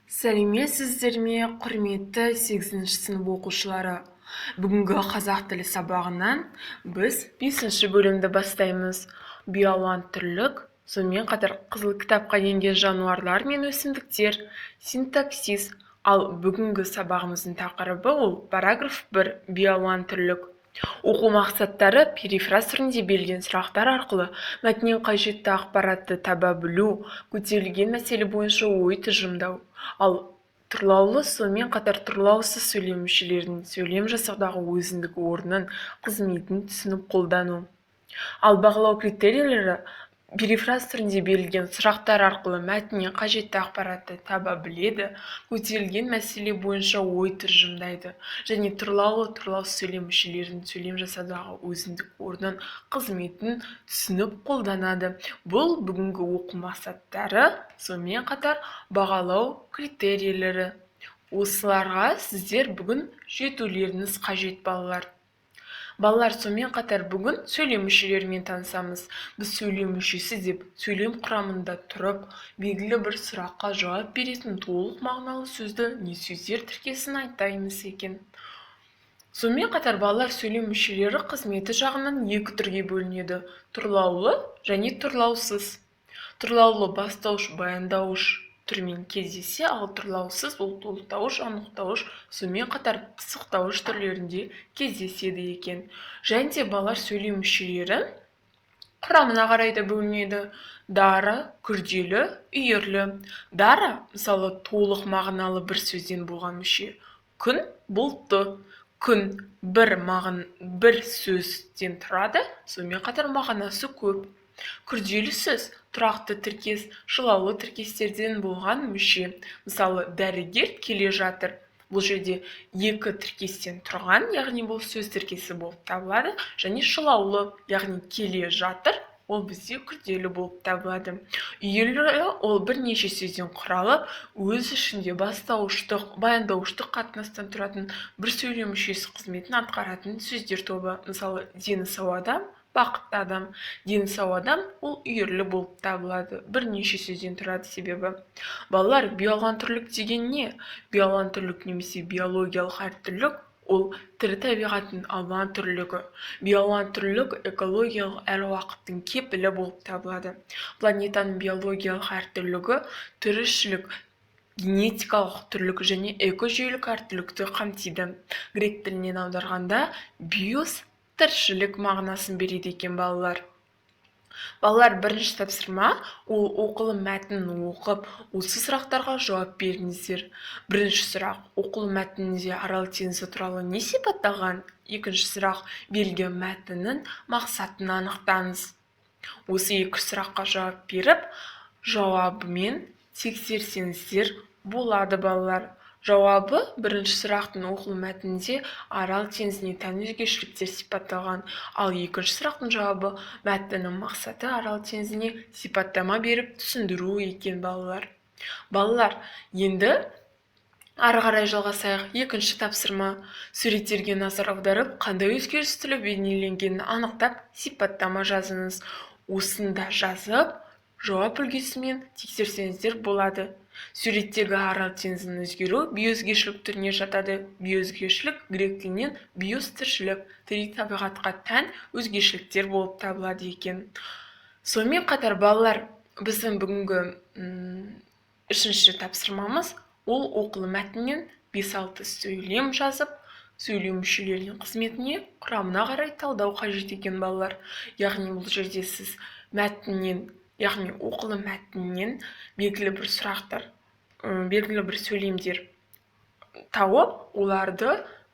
Сәлеметсіздер ме, құрметті 8-ші сынып оқушылары. Бүгінгі қазақ тілі сабағынан біз 5-ші бөлімді бастаймыз. Биолан түрлік, сонымен қатар қызыл кітапқа енген жануарлар мен өсімдіктер, синтаксис. Ал бүгінгі сабағымыздың тақырыбы ол параграф 1, биолан түрлік. Оқу мақсаттары перифраз түрінде берілген сұрақтар арқылы мәтіннен қажетті ақпаратты таба білу, көтерілген мәселе бойынша ой тұжырымдау. Ал тұрлаулы сонымен қатар тұрлаусыз сөйлем мүшелерінің сөйлем жасаудағы өзіндік орнын, қызметін түсініп қолдану. Ал бағалау критерийлері перифраз түрінде берілген сұрақтар арқылы мәтіннен қажетті ақпаратты таба біледі, көтерілген мәселе бойынша ой тұжырымдайды және тұрлаусыз сөйлем мүшелерінің сөйлем жасаудағы өзіндік орнын, қызметін түсініп қолданады. Бұл бүгінгі оқу мақсаттары, сонымен қатар бағалау критерийлері. Осыларға сіздер бүгін жетулеріңіз қажет, балалар. Балалар, сонымен қатар бүгін сөйлем мүшелерімен танысамыз. Біз сөйлем мүшесі деп сөйлем құрамында тұрып, белгілі бір сұраққа жауап беретін толық мағыналы сөзді не сөздер тіркесін айтаймыз екен. Сонымен қатар балалар, сөйлем мүшелері қызметі жағынан екі түрге бөлінеді: тұрлаулы және тұрлаусыз. Тұрлаулы бастауыш, баяндауыш түрмен кездесе, ал тұрлаусыз ол толықтауыш, анықтауыш, сонымен қатар пысықтауыш түрлерінде кездеседі екен. Және де балалар, сөйлем мүшелері құрамына қарай да бөлінеді: дара, күрделі, үйірлі. Дара, мысалы, толық мағыналы бір сөзден болған мүше. Күн, бұлтты. Күн бір сөзден тұрады, сонымен қатар мағынасы көп. Күрделі сөз тұрақты тіркес, шылаулы тіркестерден болған мүше. Мысалы, дәрігер келе жатыр. Бұл жерде екі тіркестен тұрған, яғни бұл сөз тіркесі болып табылады, және шылаулы, яғни келе жатыр, ол бізде күрделі болып табылады. Үйірлі ол бірнеше сөзден құралып, өз ішінде бастауыштық, баяндауыштық қатынастан тұратын бір сөйлем мүшесі қызметін атқаратын сөздер тобы. Мысалы, дені сау адам, бақытты адам. Дені сау адам ол үйірлі болып табылады, бірнеше сөзден тұрады себебі. Балалар, биолан түрлік деген не? Биолан түрлік немесе биологиялық әртүрлік ол тірі табиғаттың алуан түрлігі. Биолан түрлік экологиялық әр уақыттың кепілі болып табылады. Планетаның биологиялық әртүрлігі тіршілік, генетикалық түрлік және экожүйелік әртүрлікті қамтиды. Грек тілінен аударғанда биос тіршілік мағынасын береді екен, балалар. Балалар, бірінші тапсырма ол оқылы мәтінін оқып, осы сұрақтарға жауап беріңіздер. Бірінші сұрақ: оқылы мәтінінде Арал теңізі туралы не сипатталған? Екінші сұрақ: берілген мәтіннің мақсатын анықтаңыз. Осы екі сұраққа жауап беріп, жауабымен тексерсеңіздер болады, балалар. Жауабы: бірінші сұрақтың оқылы мәтінінде Арал теңізіне тән өзгешеліктер сипатталған. Ал екінші сұрақтың жауабы: мәтіннің мақсаты Арал теңізіне сипаттама беріп түсіндіру екен, балалар. Балалар, енді ары қарай жалғасайық. Екінші тапсырма: суреттерге назар аударып, қандай өзгеріс түрі бейнеленгенін анықтап, сипаттама жазыңыз. Осында жазып, жауап үлгісімен тексерсеңіздер болады. Суреттегі Арал теңізінің өзгеру биоөзгешілік түріне жатады. Биоөзгешілік грек тілінен биос тіршілік, тірі табиғатқа тән өзгешіліктер болып табылады екен. Сонымен қатар, балалар, біздің бүгінгі үшінші тапсырмамыз ол оқылы мәтіннен 5-6 сөйлем жазып, сөйлем мүшелерінің қызметіне, құрамына қарай талдау қажет екен, балалар. Яғни бұл жерде сіз мәтіннен, яғни оқылы мәтіннен белгілі бір сұрақтар, белгілі бір сөйлемдер тауып, оларды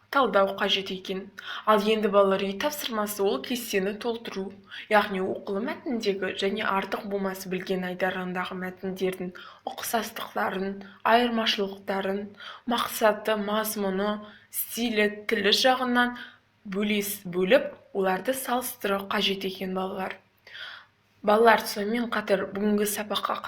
талдау қажет екен. Ал енді, балалар, үй тапсырмасы ол кестені толтыру. Яғни оқылы мәтіндегі және артық болмасы білген айдарындағы мәтіндердің ұқсастықтарын, айырмашылықтарын, мақсаты, мазмұны, стилі, тілі жағынан бөліп, оларды салыстыру қажет екен, балалар. Балалар, сонымен қатар бүгінгі сабаққа